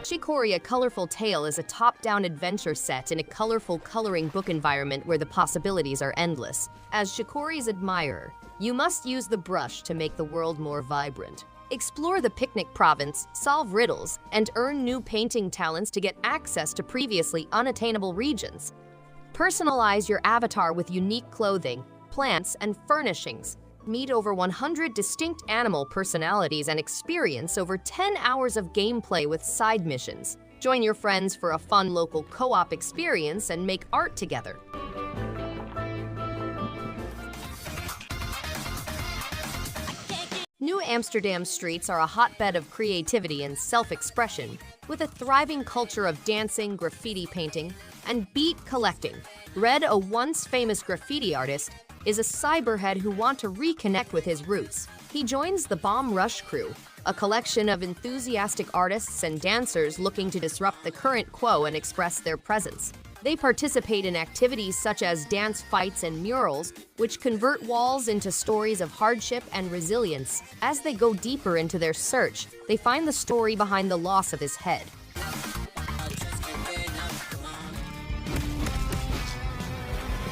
Chicory, A Colorful Tale is a top-down adventure set in a colorful coloring book environment where the possibilities are endless. As Chicory's admirer, you must use the brush to make the world more vibrant. Explore the picnic province, solve riddles, and earn new painting talents to get access to previously unattainable regions. Personalize your avatar with unique clothing, plants, and furnishings. Meet over 100 distinct animal personalities and experience over 10 hours of gameplay with side missions. Join your friends for a fun local co-op experience and make art together. New Amsterdam streets are a hotbed of creativity and self-expression, with a thriving culture of dancing, graffiti painting, and beat collecting. Red, a once famous graffiti artist, is a cyberhead who wants to reconnect with his roots. He joins the Bomb Rush crew, a collection of enthusiastic artists and dancers looking to disrupt the current quo and express their presence. They participate in activities such as dance fights and murals, which convert walls into stories of hardship and resilience. As they go deeper into their search, they find the story behind the loss of his head.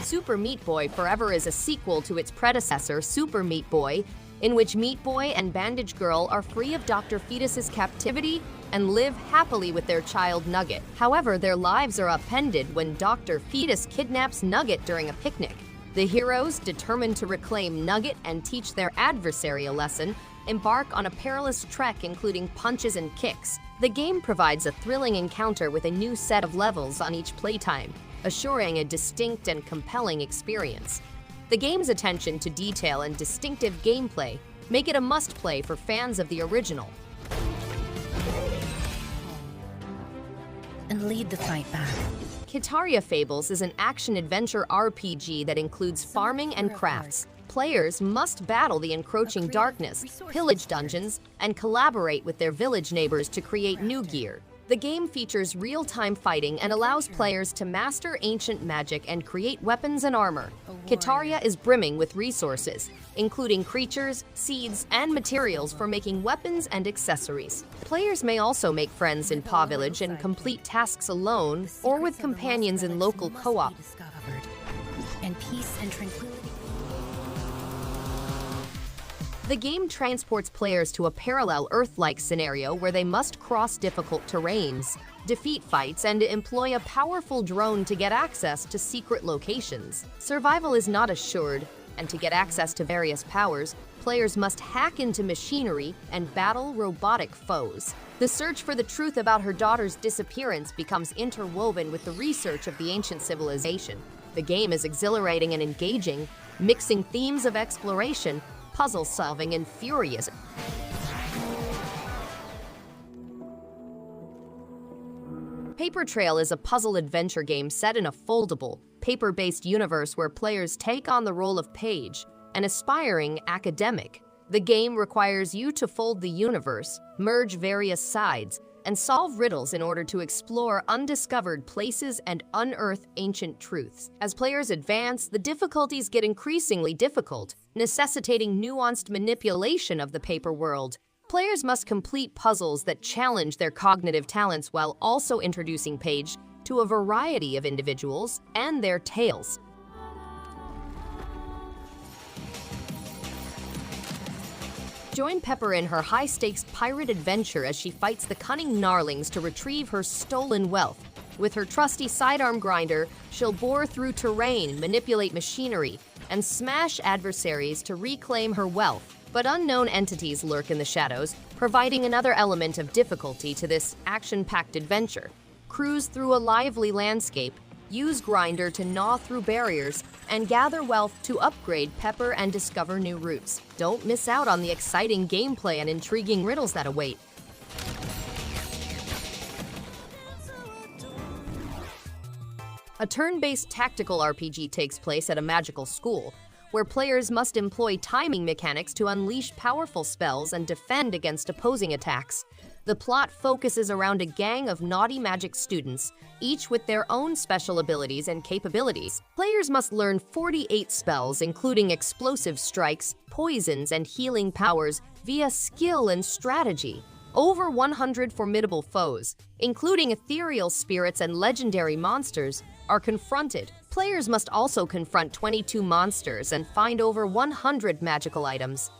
Super Meat Boy Forever is a sequel to its predecessor, Super Meat Boy, in which Meat Boy and Bandage Girl are free of Dr. Fetus's captivity and live happily with their child Nugget. However, their lives are upended when Dr. Fetus kidnaps Nugget during a picnic. The heroes, determined to reclaim Nugget and teach their adversary a lesson, embark on a perilous trek including punches and kicks. The game provides a thrilling encounter with a new set of levels on each playtime, assuring a distinct and compelling experience. The game's attention to detail and distinctive gameplay make it a must-play for fans of the original. And lead the fight back. Kitaria Fables is an action-adventure RPG that includes farming and crafts. Players must battle the encroaching darkness, pillage dungeons, and collaborate with their village neighbors to create new gear. The game features real-time fighting and allows players to master ancient magic and create weapons and armor. Kitaria is brimming with resources, including creatures, seeds, and materials for making weapons and accessories. Players may also make friends in Paw Village and complete tasks alone or with companions in local co-op. And peace and tranquility. The game transports players to a parallel Earth-like scenario where they must cross difficult terrains, defeat fights, and employ a powerful drone to get access to secret locations. Survival is not assured, and to get access to various powers, players must hack into machinery and battle robotic foes. The search for the truth about her daughter's disappearance becomes interwoven with the research of the ancient civilization. The game is exhilarating and engaging, mixing themes of exploration, puzzle solving, and furious. Paper Trail is a puzzle adventure game set in a foldable, paper-based universe where players take on the role of Paige, an aspiring academic. The game requires you to fold the universe, merge various sides, and solve riddles in order to explore undiscovered places and unearth ancient truths. As players advance, the difficulties get increasingly difficult, necessitating nuanced manipulation of the paper world. Players must complete puzzles that challenge their cognitive talents while also introducing Paige to a variety of individuals and their tales. Join Pepper in her high-stakes pirate adventure as she fights the cunning gnarlings to retrieve her stolen wealth. With her trusty sidearm grinder, she'll bore through terrain, manipulate machinery, and smash adversaries to reclaim her wealth. But unknown entities lurk in the shadows, providing another element of difficulty to this action-packed adventure. Cruise through a lively landscape, use Grinder to gnaw through barriers, and gather wealth to upgrade Pepper and discover new routes. Don't miss out on the exciting gameplay and intriguing riddles that await. A turn-based tactical RPG takes place at a magical school, where players must employ timing mechanics to unleash powerful spells and defend against opposing attacks. The plot focuses around a gang of naughty magic students, each with their own special abilities and capabilities. Players must learn 48 spells, including explosive strikes, poisons, and healing powers via skill and strategy. Over 100 formidable foes, including ethereal spirits and legendary monsters, are confronted. Players must also confront 22 monsters and find over 100 magical items.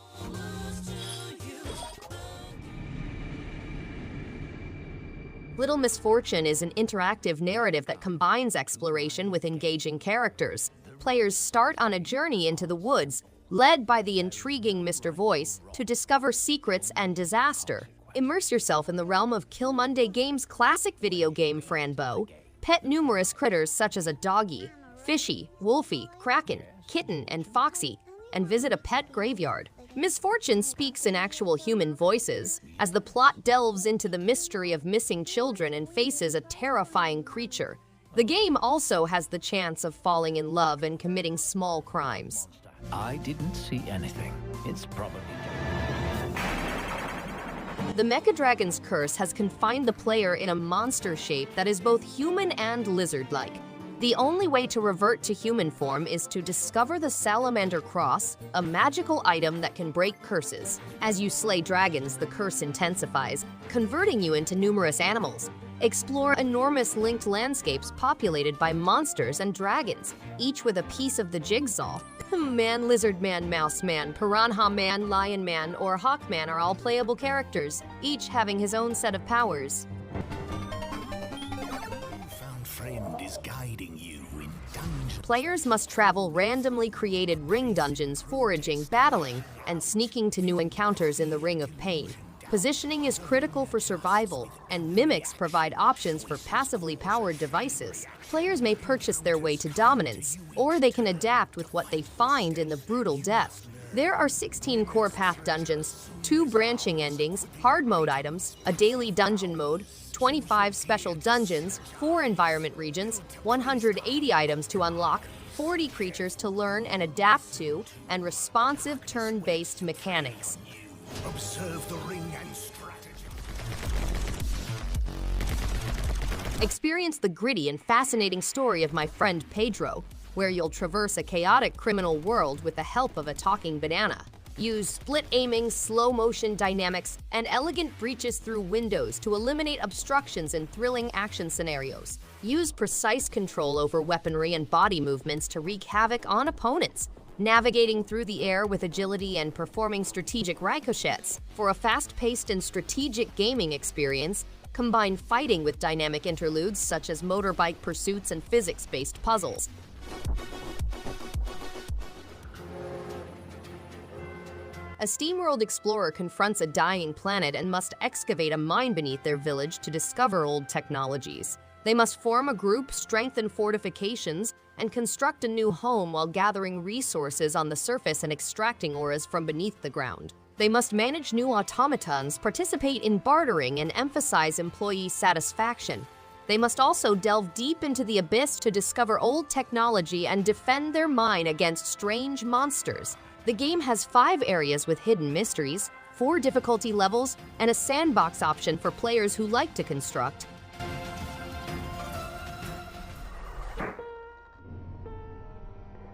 Little Misfortune is an interactive narrative that combines exploration with engaging characters. Players start on a journey into the woods, led by the intriguing Mr. Voice, to discover secrets and disaster. Immerse yourself in the realm of Kill Monday Games' classic video game Franbo. Pet numerous critters such as a doggy, fishy, wolfie, kraken, kitten, and foxy, and visit a pet graveyard. Misfortune speaks in actual human voices, as the plot delves into the mystery of missing children and faces a terrifying creature. The game also has the chance of falling in love and committing small crimes. I didn't see anything. It's probably... The Mecha Dragon's curse has confined the player in a monster shape that is both human and lizard-like. The only way to revert to human form is to discover the Salamander Cross, a magical item that can break curses. As you slay dragons, the curse intensifies, converting you into numerous animals. Explore enormous linked landscapes populated by monsters and dragons, each with a piece of the jigsaw. Man, Lizard Man, Mouse Man, Piranha Man, Lion Man, or Hawk Man are all playable characters, each having his own set of powers. Friend is guiding you in dungeons. Players must travel randomly created ring dungeons, foraging, battling, and sneaking to new encounters in the Ring of Pain. Positioning is critical for survival, and mimics provide options for passively powered devices. Players may purchase their way to dominance, or they can adapt with what they find in the brutal depth. There are 16 core path dungeons, 2 branching endings, hard mode items, a daily dungeon mode, 25 special dungeons, 4 environment regions, 180 items to unlock, 40 creatures to learn and adapt to, and responsive turn-based mechanics. Observe the ring and strategy. Experience the gritty and fascinating story of my friend Pedro, where you'll traverse a chaotic criminal world with the help of a talking banana. Use split aiming, slow motion dynamics, and elegant breaches through windows to eliminate obstructions in thrilling action scenarios. Use precise control over weaponry and body movements to wreak havoc on opponents, navigating through the air with agility and performing strategic ricochets. For a fast-paced and strategic gaming experience, combine fighting with dynamic interludes such as motorbike pursuits and physics-based puzzles. A SteamWorld explorer confronts a dying planet and must excavate a mine beneath their village to discover old technologies. They must form a group, strengthen fortifications, and construct a new home while gathering resources on the surface and extracting auras from beneath the ground. They must manage new automatons, participate in bartering, and emphasize employee satisfaction. They must also delve deep into the abyss to discover old technology and defend their mine against strange monsters. The game has 5 areas with hidden mysteries, 4 difficulty levels, and a sandbox option for players who like to construct.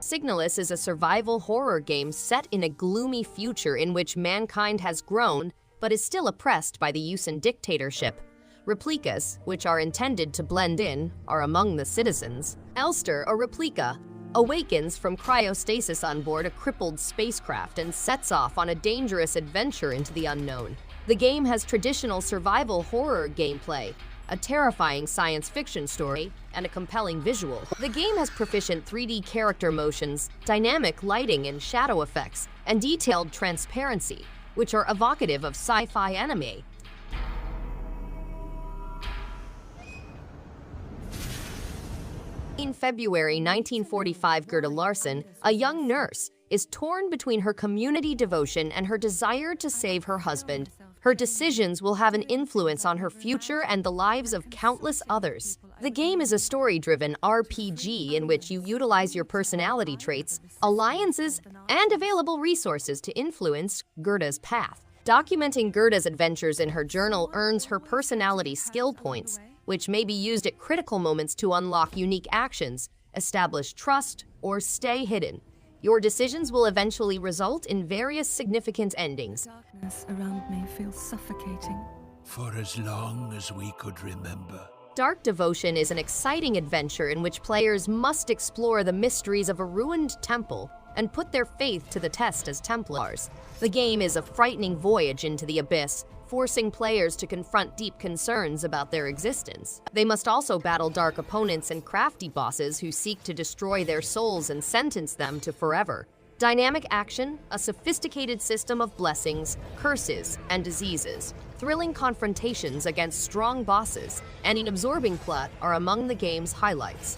SIGNALIS is a survival horror game set in a gloomy future in which mankind has grown but is still oppressed by the Yusan dictatorship. Replicas, which are intended to blend in, are among the citizens. Elster, a replica, awakens from cryostasis on board a crippled spacecraft and sets off on a dangerous adventure into the unknown. The game has traditional survival horror gameplay, a terrifying science fiction story, and a compelling visual. The game has proficient 3D character motions, dynamic lighting and shadow effects, and detailed transparency, which are evocative of sci-fi anime. In February 1945, Gerda Larson, a young nurse, is torn between her community devotion and her desire to save her husband. Her decisions will have an influence on her future and the lives of countless others. The game is a story-driven RPG in which you utilize your personality traits, alliances, and available resources to influence Gerda's path. Documenting Gerda's adventures in her journal earns her personality skill points, which may be used at critical moments to unlock unique actions, establish trust, or stay hidden. Your decisions will eventually result in various significant endings. Darkness around me feels suffocating. For as long as we could remember. Dark Devotion is an exciting adventure in which players must explore the mysteries of a ruined temple and put their faith to the test as Templars. The game is a frightening voyage into the abyss, forcing players to confront deep concerns about their existence. They must also battle dark opponents and crafty bosses who seek to destroy their souls and sentence them to forever. Dynamic action, a sophisticated system of blessings, curses, and diseases, thrilling confrontations against strong bosses, and an absorbing plot are among the game's highlights.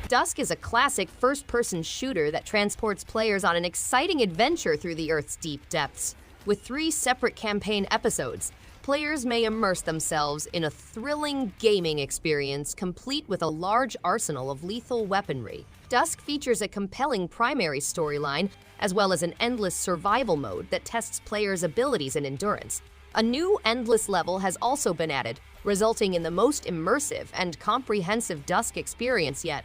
DUSK is a classic first-person shooter that transports players on an exciting adventure through the Earth's deep depths. With 3 separate campaign episodes, players may immerse themselves in a thrilling gaming experience complete with a large arsenal of lethal weaponry. DUSK features a compelling primary storyline, as well as an endless survival mode that tests players' abilities and endurance. A new endless level has also been added, resulting in the most immersive and comprehensive DUSK experience yet.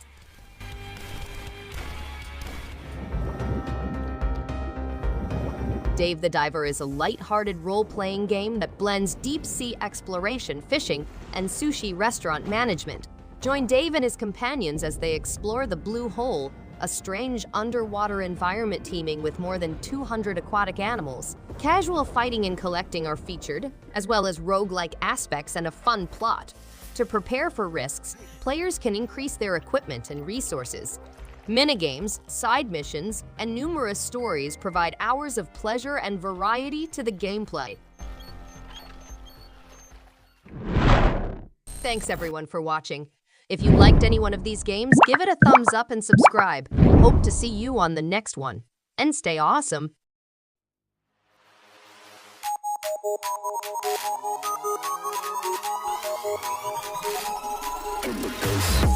Dave the Diver is a light-hearted role-playing game that blends deep-sea exploration, fishing, and sushi restaurant management. Join Dave and his companions as they explore the Blue Hole, a strange underwater environment teeming with more than 200 aquatic animals. Casual fighting and collecting are featured, as well as roguelike aspects and a fun plot. To prepare for risks, players can increase their equipment and resources. Minigames, side missions, and numerous stories provide hours of pleasure and variety to the gameplay. Thanks everyone for watching. If you liked any one of these games, give it a thumbs up and subscribe. Hope to see you on the next one. And stay awesome! In the face.